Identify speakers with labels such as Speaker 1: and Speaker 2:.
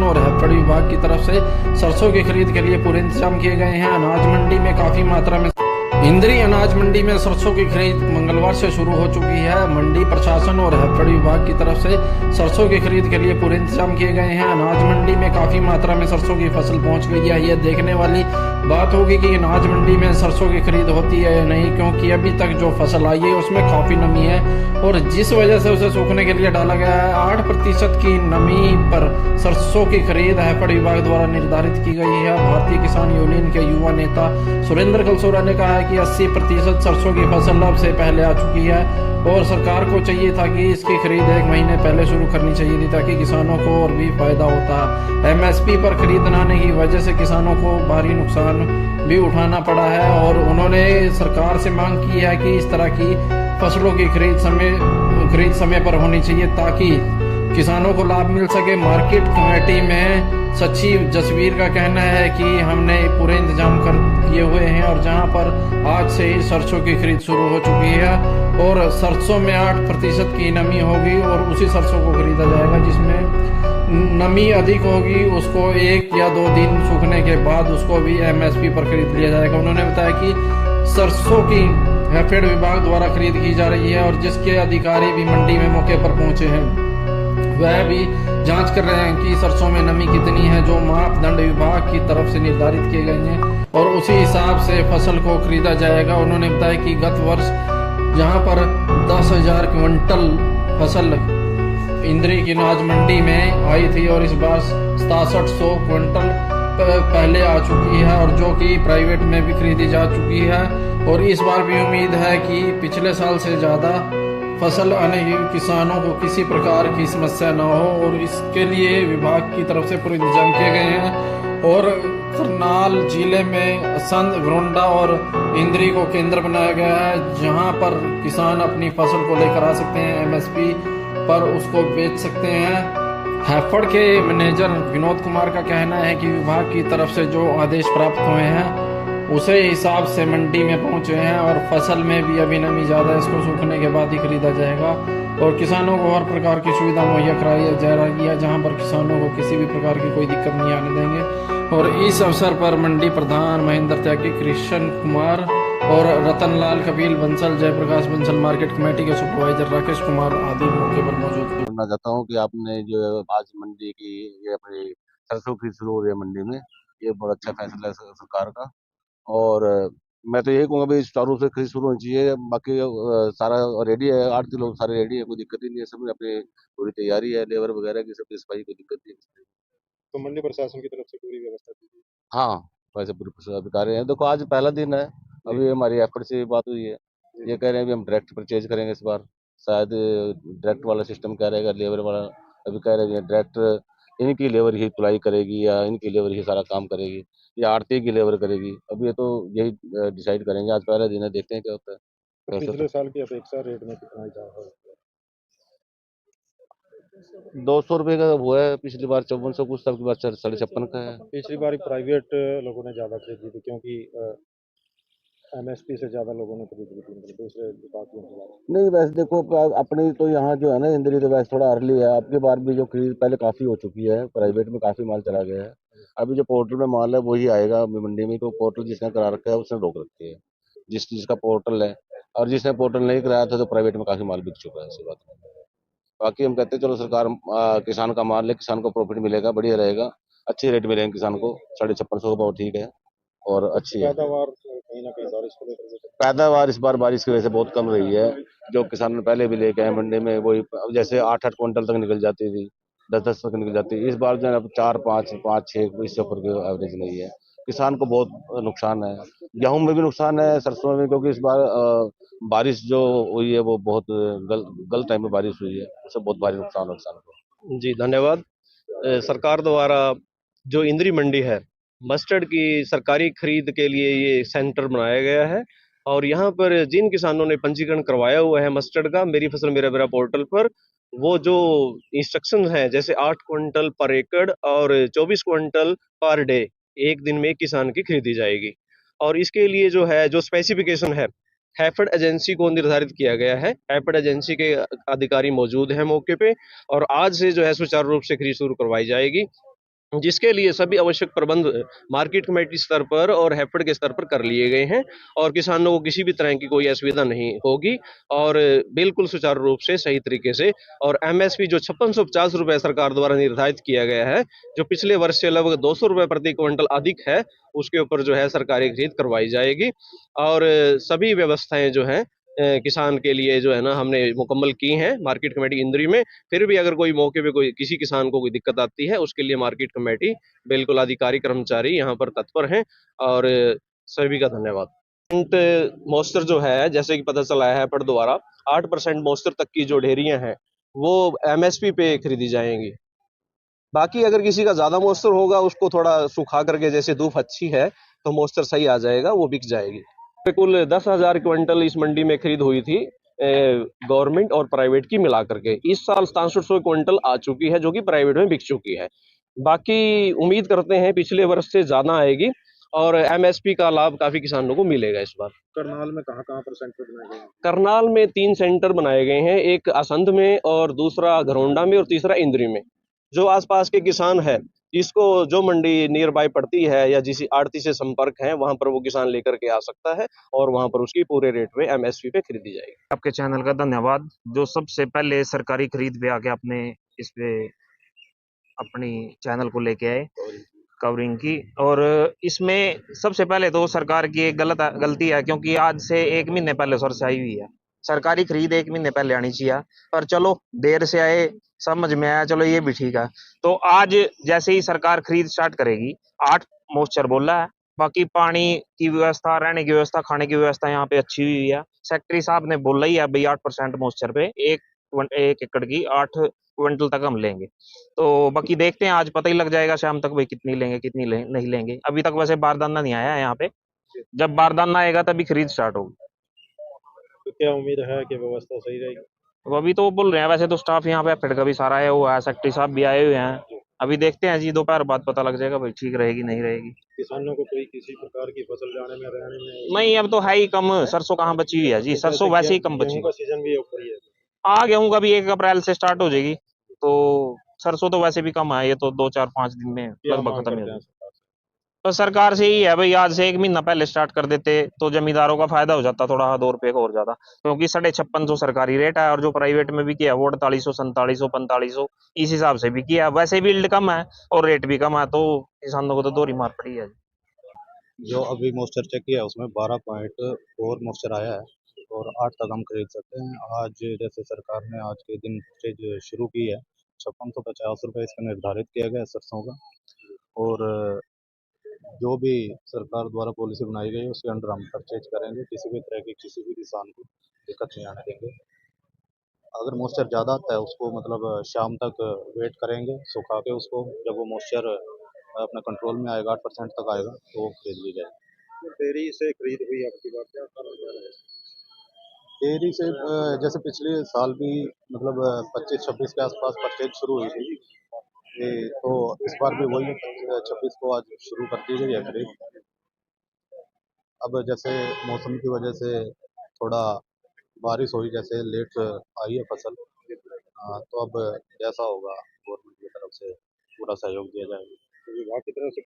Speaker 1: और हैफेड विभाग की तरफ से सरसों की खरीद के लिए पूरे इंतजाम किए गए हैं। अनाज मंडी में काफी मात्रा में इंद्री अनाज मंडी में सरसों की खरीद मंगलवार से शुरू हो चुकी है। मंडी प्रशासन और हैफेड विभाग की तरफ से सरसों की खरीद के लिए पूरे इंतजाम किए गए हैं। अनाज मंडी में काफी मात्रा में सरसों की फसल पहुंच गई है। यह देखने वाली बात होगी कि अनाज मंडी में सरसों की खरीद होती है या नहीं, क्योंकि अभी तक जो फसल आई है उसमें काफी नमी है और जिस वजह से उसे सूखने के लिए डाला गया है। 8% की नमी पर सरसों की खरीद हैफेड विभाग द्वारा निर्धारित की गई है। भारतीय किसान यूनियन के युवा नेता सुरेंद्र कलसोरा ने कहा है कि 80% सरसों की फसल अब से पहले आ चुकी है और सरकार को चाहिए था कि इसकी खरीद 1 महीने पहले शुरू करनी चाहिए थी, ताकि किसानों को और भी फायदा होता। एमएसपी पर खरीद न आने की वजह से किसानों को भारी नुकसान भी उठाना पड़ा है और उन्होंने सरकार से मांग की है कि इस तरह की फसलों की खरीद समय पर होनी चाहिए, ताकि किसानों को लाभ मिल सके। मार्केट कमेटी में सचिव जसवीर का कहना है कि हमने पूरे इंतजाम कर किए हुए हैं और जहां पर आज से ही सरसों की खरीद शुरू हो चुकी है और सरसों में 8% की नमी होगी और उसी सरसों को खरीदा जाएगा। जिसमें नमी अधिक होगी उसको 1 या 2 दिन सूखने के बाद उसको भी एमएसपी पर खरीद लिया जाएगा। उन्होंने बताया कि सरसों की हैफेड विभाग द्वारा खरीद की जा रही है और जिसके अधिकारी भी मंडी में मौके पर पहुंचे हैं वह भी जांच कर रहे हैं कि सरसों में नमी कितनी है, जो मापदंड विभाग की तरफ से निर्धारित किए गए हैं और उसी हिसाब से फसल को खरीदा जाएगा। उन्होंने बताया कि गत वर्ष जहां पर 10,000 क्विंटल फसल इंद्री की अनाज मंडी में आई थी और इस बार 6700 क्विंटल पहले आ चुकी है और जो कि प्राइवेट में भी खरीदी जा चुकी है और इस बार भी उम्मीद है कि पिछले साल से ज़्यादा फसल आने की किसानों को किसी प्रकार की समस्या न हो और इसके लिए विभाग की तरफ से पूरे इंतजाम किए गए हैं। और करनाल जिले में संद घरोंडा और इंद्री को केंद्र बनाया गया है, जहां पर किसान अपनी फसल को लेकर आ सकते हैं, एमएसपी पर उसको बेच सकते हैं। हैफेड के मैनेजर विनोद कुमार का कहना है कि विभाग की तरफ से जो आदेश प्राप्त हुए हैं उसे हिसाब से मंडी में पहुंचे हैं और फसल में भी अभी नमी ज़्यादा है, इसको सूखने के बाद ही खरीदा जाएगा और किसानों को हर प्रकार की सुविधा मुहैया कराई जा रही है, जहां पर किसानों को किसी भी प्रकार की कोई दिक्कत नहीं आने देंगे। और इस अवसर पर मंडी प्रधान महेंद्र त्यागी, कृष्ण कुमार और रतनलाल कपिल बंसल, जयप्रकाश बंसल, मार्केट कमेटी के सुपरवाइजर राकेश कुमार आदि मौके पर मौजूद थे।
Speaker 2: करना चाहता हूँ कि आपने जो आज मंडी की ये अपनी सरसों की शुरू हो रही है मंडी में, ये बहुत अच्छा फैसला है सरकार का और मैं तो यही कहूँगा भाई चारों से खरीद शुरू होनी चाहिए। बाकी सारा रेडी है, 8 लोग सारे रेडी है, कोई दिक्कत ही नहीं है, सब अपनी पूरी तैयारी है, लेबर वगैरह की सबकी सफाई, कोई दिक्कत नहीं है।
Speaker 3: तो मंडी प्रशासन की तरफ से पूरी व्यवस्था की गई।
Speaker 2: हाँ, वैसे पूरे अधिकारी हैं। देखो आज पहला दिन है, अभी हमारी एफर्ट से बात हुई है, ये कह रहे हैं भी हम डायरेक्ट परचेज करेंगे इस बार, शायद डायरेक्ट वाला सिस्टम क्या रहेगा, लेबर वाला अभी कह रहे हैं डायरेक्ट इनकी लेबर ही तुलाई करेगी या इनकी लेबर ही सारा काम करेगी या आड़ती की लेबर करेगी। अब ये तो यही डिसाइड करेंगे, आज पहला दिन है, देखते हैं क्या होता है।
Speaker 3: तो पिछले साल की अपेक्षा रेट में कितना इजाफा हुआ?
Speaker 2: 200 रुपये का हुआ है, पिछली बार 5400 कुछ था, की बार 56.5 का है।
Speaker 3: पिछली बार प्राइवेट लोगों ने ज्यादा खरीदी थी क्योंकि एमएसपी से ज्यादा लोगों ने खरीदी थी, मतलब दूसरे विभाग में।
Speaker 2: नहीं वैसे देखो अपनी तो यहाँ जो है ना इंद्री तो वैसे थोड़ा अर्ली है, आपकी बार भी जो खरीद पहले काफी हो चुकी है, प्राइवेट में काफी माल चला गया है। अभी जो पोर्टल में माल है वही आएगा अभी मंडी में, तो पोर्टल जिसने करा रखा है उसने रोक रखी है, जिसका पोर्टल है, और जिसने पोर्टल नहीं कराया था तो प्राइवेट में काफी माल बिक चुका है, ऐसी बात है। बाकी हम कहते हैं चलो सरकार किसान का माल है, किसान को प्रॉफिट मिलेगा, बढ़िया रहेगा, अच्छे रेट मिलेंगे किसान को, 5650 का भाव ठीक है और अच्छी है
Speaker 3: पैदावार कहीं ना कहीं बारिश को लेकर
Speaker 2: पैदावार। इस बार बारिश की वजह से बहुत कम रही है, जो किसान पहले भी लेके आए मंडी में वही जैसे 8-8 क्विंटल तक निकल जाती थी, 10-10 तक निकल जाती है, इस बार जो है अब 4-5, 5-6 इससे ऊपर की एवरेज नहीं है। किसान को बहुत नुकसान है, गेहूं में भी नुकसान है, सरसों में, क्योंकि इस बार बारिश जो हुई है वो बहुत गलत टाइम में बारिश हुई है, उससे बहुत भारी नुकसान है किसान को।
Speaker 4: जी धन्यवाद। सरकार द्वारा जो इंद्री मंडी है, मस्टर्ड की सरकारी खरीद के लिए ये सेंटर बनाया गया है और यहाँ पर जिन किसानों ने पंजीकरण करवाया हुआ है मस्टर्ड का मेरी फसल मेरा मेरा पोर्टल पर, वो जो इंस्ट्रक्शन है जैसे 8 क्विंटल पर एकड़ और 24 क्विंटल पर डे, एक दिन में एक किसान की खरीदी जाएगी। और इसके लिए जो है जो स्पेसिफिकेशन है हैफेड एजेंसी को निर्धारित किया गया है। हैफेड एजेंसी के अधिकारी मौजूद हैं मौके पे और आज से जो है सुचारू रूप से खरीद शुरू करवाई जाएगी। जिसके लिए सभी आवश्यक प्रबंध मार्केट कमेटी स्तर पर और हैफेड के स्तर पर कर लिए गए हैं और किसानों को किसी भी तरह की कोई असुविधा नहीं होगी और बिल्कुल सुचारू रूप से सही तरीके से। और एमएसपी जो 5650 रुपए सरकार द्वारा निर्धारित किया गया है, जो पिछले वर्ष से लगभग 200 रुपए प्रति क्विंटल अधिक है, उसके ऊपर जो है सरकारी खरीद करवाई जाएगी और सभी व्यवस्थाएं जो है किसान के लिए जो है ना हमने मुकम्मल की हैं मार्केट कमेटी इंद्री में। फिर भी अगर कोई मौके पे कोई किसी किसान को कोई दिक्कत आती है, उसके लिए मार्केट कमेटी बिल्कुल अधिकारी कर्मचारी यहाँ पर तत्पर हैं और सभी का धन्यवाद। मॉइस्चर जो है जैसे कि पता चला है पर द्वारा 8% मॉइस्चर तक की जो ढेरियां हैं वो एमएसपी पे खरीदी जाएंगी। बाकी अगर किसी का ज्यादा मॉइस्चर होगा उसको थोड़ा सुखा करके, जैसे धूप अच्छी है तो मॉइस्चर सही आ जाएगा, वो बिक जाएगी। कुल 10,000 क्विंटल इस मंडी में खरीद हुई थी गवर्नमेंट और प्राइवेट की मिला करके। इस साल 6700 क्विंटल आ चुकी है जो कि प्राइवेट में बिक चुकी है। बाकी उम्मीद करते हैं पिछले वर्ष से ज्यादा आएगी और एमएसपी का लाभ काफी किसानों को मिलेगा इस बार।
Speaker 3: करनाल में कहाँ पर सेंटर बनाए गए हैं?
Speaker 4: करनाल में 3 सेंटर बनाए गए हैं, एक असंध में और दूसरा घरौंडा में और तीसरा इंद्री में। जो आसपास के किसान है, इसको जो मंडी नियर बाय पड़ती है या जिस आड़ती से संपर्क है वहां पर वो किसान लेकर के आ सकता है और वहां पर उसकी पूरे रेट में एमएसपी पे खरीदी जाएगी।
Speaker 5: आपके चैनल का धन्यवाद, जो सबसे पहले सरकारी खरीद पे आके अपने इस पे अपनी चैनल को लेके आए कवरिंग की। और इसमें सबसे पहले तो सरकार की एक गलती है, क्योंकि आज से 1 महीने पहले सरसे आई हुई है। सरकारी खरीद 1 महीने पहले आनी चाहिए, पर चलो देर से आए, समझ में आया, चलो ये भी ठीक है। तो आज जैसे ही सरकार खरीद स्टार्ट करेगी, 8 मॉइस्चर बोला है, बाकी पानी की व्यवस्था, रहने की व्यवस्था, खाने की व्यवस्था यहाँ पे अच्छी हुई है। सेक्रेटरी साहब ने बोला ही है भाई 8% मॉइस्चर पे एक एकड़ की 8 क्विंटल तक हम लेंगे। तो बाकी देखते हैं, आज पता ही लग जाएगा शाम तक भाई कितनी लेंगे नहीं लेंगे। अभी तक वैसे बारदाना नहीं आया है यहाँ पे, जब बारदाना आएगा तभी खरीद स्टार्ट होगी।
Speaker 3: तो क्या उम्मीद है कि व्यवस्था सही रहेगी?
Speaker 5: तो अभी तो बोल रहे हैं, वैसे तो स्टाफ यहाँ पे फिर का भी सारा आया हुआ है, सेक्रेटरी साहब भी आए हुए हैं। अभी देखते हैं जी, दोपहर बाद पता लग जाएगा भाई ठीक रहेगी नहीं रहेगी।
Speaker 3: किसानों को कोई किसी प्रकार की फसल जाने में रहने में
Speaker 5: नहीं, अब तो है ही कम, सरसों कहाँ बची हुई है जी, सरसों वैसे ही कम बची।
Speaker 3: गेहूं का सीजन भी ऊपर ही है।
Speaker 5: गेहूं का भी 1 अप्रैल से स्टार्ट हो जाएगी, तो सरसों तो वैसे भी कम है, ये तो 2-4-5 दिन में
Speaker 3: क्या
Speaker 5: लगभग
Speaker 3: मांग
Speaker 5: खत्म हो
Speaker 3: करते हैं
Speaker 5: जाएगी।
Speaker 3: सरकार से?
Speaker 5: तो सरकार से ही है भाई, आज से 1 महीना पहले स्टार्ट कर देते तो जमींदारों का फायदा हो जाता थोड़ा 2 रुपए का और ज्यादा, क्योंकि 5650 सरकारी रेट है और जो प्राइवेट में भी किया वो 4800, 4700, 4500 इस हिसाब से भी किया। वैसे भी यील्ड कम है और रेट भी कम है, तो किसानों को तो दोहरी मार पड़ी है।
Speaker 6: जो अभी मॉइस्चर चेक किया उसमें 12.4 मॉइस्चर आया है और 8 तक हम खरीद सकते हैं। आज जैसे सरकार ने आज के दिन स्टेज शुरू की है, 5650 रुपये इसका निर्धारित किया गया है सरसों का। और जो भी सरकार द्वारा पॉलिसी बनाई गई है उसके अंडर हम परचेज करेंगे, किसी भी तरह की किसी भी किसान को दिक्कत नहीं आने देंगे। अगर मॉइस्चर ज़्यादा आता है उसको मतलब शाम तक वेट करेंगे सुखा के उसको, जब वो मॉइस्चर अपना कंट्रोल में आएगा 8% तक आएगा तो वो खरीद ली जाएगी।
Speaker 3: देरी से खरीद हुई आपकी बात, क्या कारण क्या है?
Speaker 6: देरी से जैसे पिछले साल भी मतलब 25-26 के आसपास परचेज शुरू हुई थी, तो इस बार भी वही 26 को आज शुरू कर दी गई है खरीद। अब जैसे मौसम की वजह से थोड़ा बारिश हुई, जैसे लेट आई है फसल, तो अब जैसा होगा गवर्नमेंट की तरफ से पूरा सहयोग दिया जाएगा।
Speaker 3: तो विभाग की तरफ से